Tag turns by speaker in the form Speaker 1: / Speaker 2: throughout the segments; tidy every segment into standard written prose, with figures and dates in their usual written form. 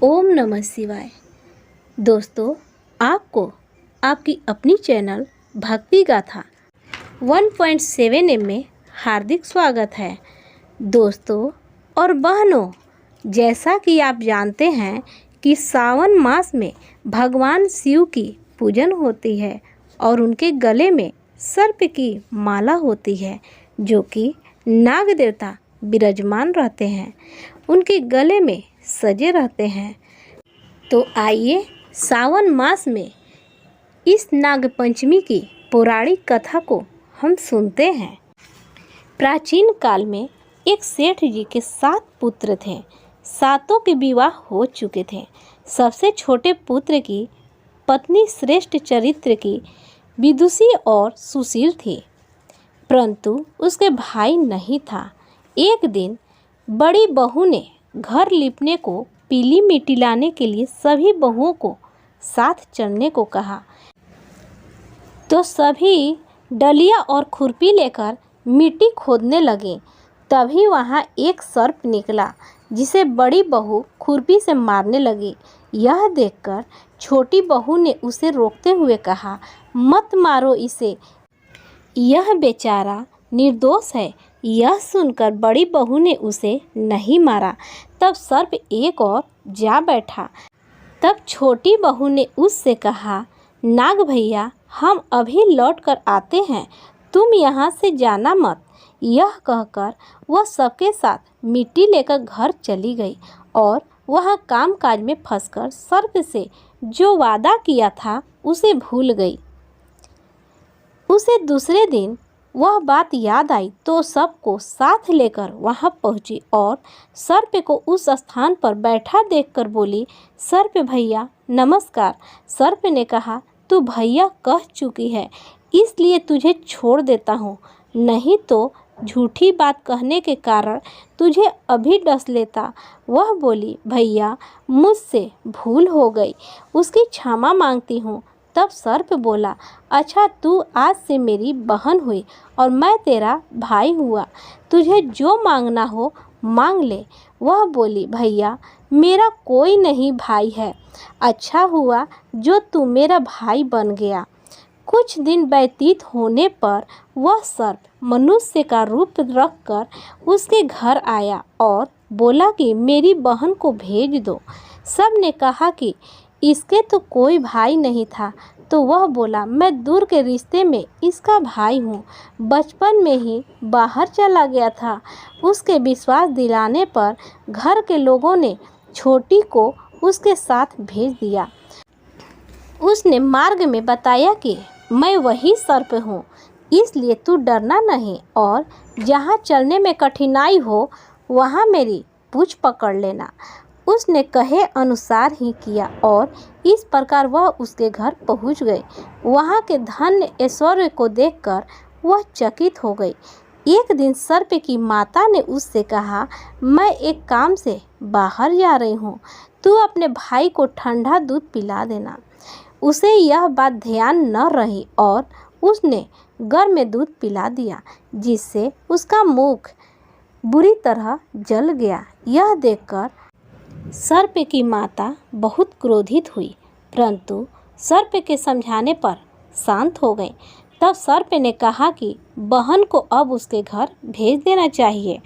Speaker 1: ओम नमः शिवाय। दोस्तों, आपको आपकी अपनी चैनल भक्ति गाथा 1.7 में हार्दिक स्वागत है। दोस्तों और बहनों, जैसा कि आप जानते हैं कि सावन मास में भगवान शिव की पूजन होती है और उनके गले में सर्प की माला होती है, जो कि नाग देवता विराजमान रहते हैं, उनके गले में सजे रहते हैं। तो आइए सावन मास में इस नाग पंचमी की पौराणिक कथा को हम सुनते हैं। प्राचीन काल में एक सेठ जी के 7 पुत्र थे। सातों के विवाह हो चुके थे। सबसे छोटे पुत्र की पत्नी श्रेष्ठ चरित्र की, विदुषी और सुशील थी, परंतु उसके भाई नहीं था। एक दिन बड़ी बहू ने घर लिपने को पीली मिट्टी लाने के लिए सभी बहुओं को साथ चलने को कहा, तो सभी डलिया और खुरपी लेकर मिट्टी खोदने लगे। तभी वहां एक सर्प निकला, जिसे बड़ी बहू खुरपी से मारने लगी। यह देखकर छोटी बहू ने उसे रोकते हुए कहा, मत मारो इसे, यह बेचारा निर्दोष है। यह सुनकर बड़ी बहू ने उसे नहीं मारा। तब सर्प एक और जा बैठा। तब छोटी बहू ने उससे कहा, नाग भैया, हम अभी लौट कर आते हैं, तुम यहाँ से जाना मत। यह कहकर वह सबके साथ मिट्टी लेकर घर चली गई और वह कामकाज में फंसकर सर्प से जो वादा किया था उसे भूल गई। उसे दूसरे दिन वह बात याद आई तो सबको साथ लेकर वहां पहुंची और सर्प को उस स्थान पर बैठा देखकर बोली, सर्प भैया नमस्कार। सर्प ने कहा, तू भैया कह चुकी है, इसलिए तुझे छोड़ देता हूँ, नहीं तो झूठी बात कहने के कारण तुझे अभी डस लेता। वह बोली, भैया मुझसे भूल हो गई, उसकी क्षमा मांगती हूँ। तब सर्प बोला, अच्छा तू आज से मेरी बहन हुई और मैं तेरा भाई हुआ, तुझे जो मांगना हो मांग ले। वह बोली, भैया मेरा कोई नहीं भाई है, अच्छा हुआ जो तू मेरा भाई बन गया। कुछ दिन व्यतीत होने पर वह सर्प मनुष्य का रूप रखकर उसके घर आया और बोला कि मेरी बहन को भेज दो। सब ने कहा कि इसके तो कोई भाई नहीं था, तो वह बोला, मैं दूर के रिश्ते में इसका भाई हूँ, बचपन में ही बाहर चला गया था। उसके विश्वास दिलाने पर घर के लोगों ने छोटी को उसके साथ भेज दिया। उसने मार्ग में बताया कि मैं वही सर्प हूँ, इसलिए तू डरना नहीं और जहाँ चलने में कठिनाई हो वहाँ मेरी पूँछ पकड़ लेना। उसने कहे अनुसार ही किया और इस प्रकार वह उसके घर पहुंच गए। वहां के धन ऐश्वर्य को देखकर वह चकित हो गई। एक दिन सर्प की माता ने उससे कहा, मैं एक काम से बाहर जा रही हूँ, तू अपने भाई को ठंडा दूध पिला देना। उसे यह बात ध्यान न रही और उसने गर्म दूध पिला दिया, जिससे उसका मुख बुरी तरह जल गया। यह देखकर सर्प की माता बहुत क्रोधित हुई, परंतु सर्प के समझाने पर शांत हो गई। तब सर्प ने कहा कि बहन को अब उसके घर भेज देना चाहिए।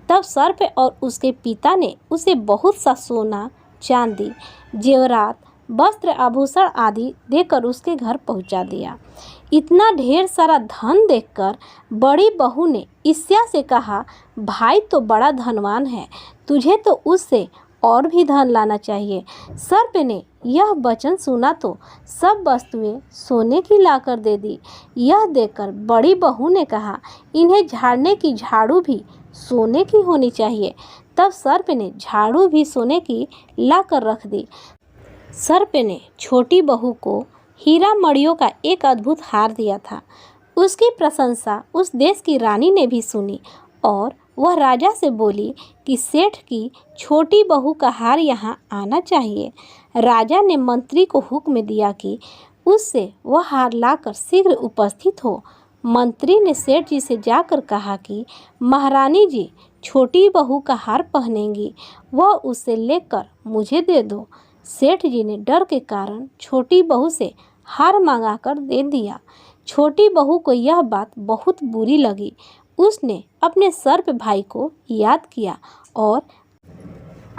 Speaker 1: तब सर्प और उसके पिता ने उसे बहुत सा सोना, चांदी, जेवरात, वस्त्र, आभूषण आदि देकर उसके घर पहुंचा दिया। इतना ढेर सारा धन देखकर बड़ी बहू ने ईर्ष्या से कहा, भाई तो बड़ा धनवान है, तुझे तो उससे और भी धन लाना चाहिए। सर्प ने यह वचन सुना तो सब वस्तुएं सोने की लाकर दे दी। यह देखकर बड़ी बहू ने कहा, इन्हें झाड़ने की झाड़ू भी सोने की होनी चाहिए। तब सर्प ने झाड़ू भी सोने की लाकर रख दी। सर्प ने छोटी बहू को हीरा मणियों का एक अद्भुत हार दिया था। उसकी प्रशंसा उस देश की रानी ने भी सुनी और वह राजा से बोली कि सेठ की छोटी बहू का हार यहाँ आना चाहिए। राजा ने मंत्री को हुक्म दिया कि उससे वह हार लाकर शीघ्र उपस्थित हो। मंत्री ने सेठ जी से जाकर कहा कि महारानी जी, छोटी बहू का हार पहनेंगी, वह उसे लेकर मुझे दे दो। सेठ जी ने डर के कारण छोटी बहू से हार मंगा कर दे दिया। छोटी बहू को यह बात बहुत बुरी लगी। उसने अपने सर्प भाई को याद किया और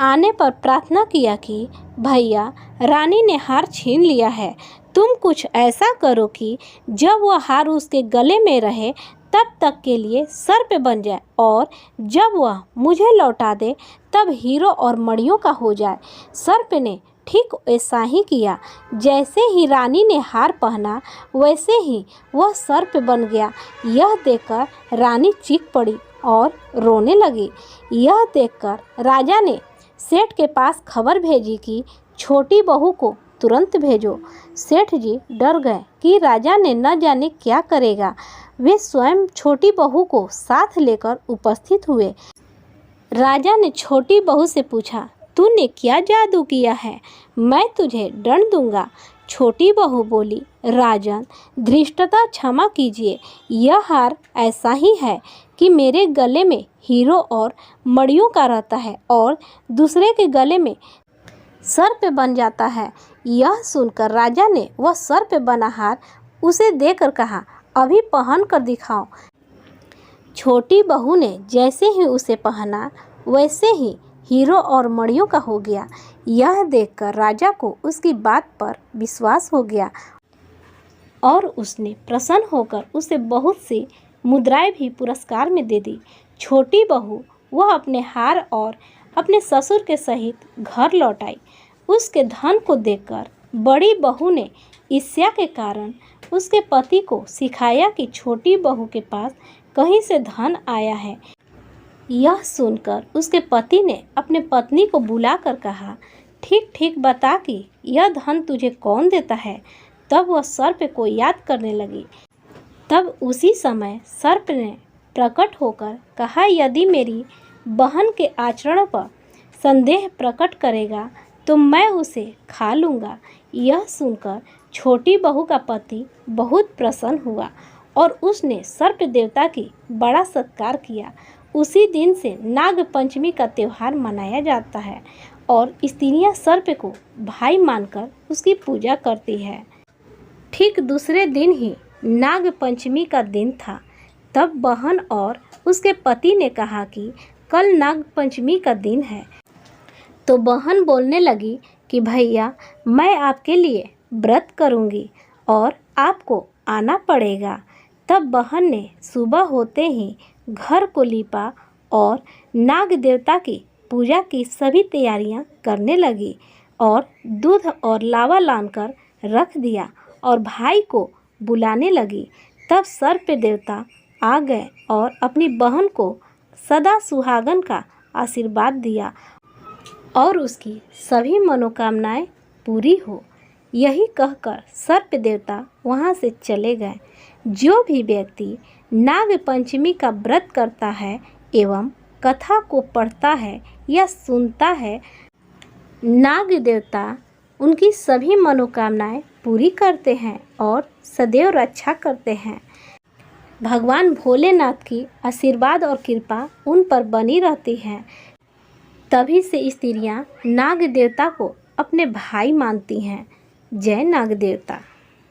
Speaker 1: आने पर प्रार्थना किया कि भैया, रानी ने हार छीन लिया है, तुम कुछ ऐसा करो कि जब वह हार उसके गले में रहे तब तक के लिए सर्प बन जाए और जब वह मुझे लौटा दे तब हीरो और मणियों का हो जाए। सर्प ने ठीक ऐसा ही किया। जैसे ही रानी ने हार पहना वैसे ही वह सर्प बन गया। यह देखकर रानी चीख पड़ी और रोने लगी। यह देखकर राजा ने सेठ के पास खबर भेजी कि छोटी बहू को तुरंत भेजो। सेठ जी डर गए कि राजा ने न जाने क्या करेगा। वे स्वयं छोटी बहू को साथ लेकर उपस्थित हुए। राजा ने छोटी बहू से पूछा, तूने क्या जादू किया है? मैं तुझे दंड दूंगा। छोटी बहू बोली, राजन, धृष्टता क्षमा कीजिए। यह हार ऐसा ही है कि मेरे गले में हीरो और मणियों का रहता है और दूसरे के गले में सर्प बन जाता है। यह सुनकर राजा ने वह सर्प बना हार उसे देकर कहा, अभी पहन कर दिखाओ। छोटी बहू ने जैसे ही उसे पहना वैसे ही हीरो और मणियों का हो गया। यह देखकर राजा को उसकी बात पर विश्वास हो गया और उसने प्रसन्न होकर उसे बहुत सी मुद्राएं भी पुरस्कार में दे दी। छोटी बहू वह अपने हार और अपने ससुर के सहित घर लौट आई। उसके धन को देखकर बड़ी बहू ने ईर्ष्या के कारण उसके पति को सिखाया कि छोटी बहू के पास कहीं से धन आया है। यह सुनकर उसके पति ने अपने पत्नी को बुलाकर कहा, ठीक ठीक बता कि यह धन तुझे कौन देता है। तब वह सर्प को याद करने लगी। तब उसी समय सर्प ने प्रकट होकर कहा, यदि मेरी बहन के आचरण पर संदेह प्रकट करेगा तो मैं उसे खा लूँगा। यह सुनकर छोटी बहू का पति बहुत प्रसन्न हुआ और उसने सर्प देवता की बड़ा सत्कार किया। उसी दिन से नाग पंचमी का त्यौहार मनाया जाता है और स्त्रियां सर्प को भाई मानकर उसकी पूजा करती है। ठीक दूसरे दिन ही नाग पंचमी का दिन था। तब बहन और उसके पति ने कहा कि कल नाग पंचमी का दिन है। तो बहन बोलने लगी कि भैया, मैं आपके लिए व्रत करूंगी और आपको आना पड़ेगा। तब बहन ने सुबह होते ही घर को लीपा और नाग देवता की पूजा की सभी तैयारियां करने लगी और दूध और लावा लानकर रख दिया और भाई को बुलाने लगी। तब सर्प देवता आ गए और अपनी बहन को सदा सुहागन का आशीर्वाद दिया और उसकी सभी मनोकामनाएं पूरी हो। यही कहकर सर्प देवता वहां से चले गए। जो भी व्यक्ति नाग पंचमी का व्रत करता है एवं कथा को पढ़ता है या सुनता है, नाग देवता उनकी सभी मनोकामनाएं पूरी करते हैं और सदैव रक्षा करते हैं। भगवान भोलेनाथ की आशीर्वाद और कृपा उन पर बनी रहती है। तभी से स्त्रियां नाग देवता को अपने भाई मानती हैं। जय नाग देवता।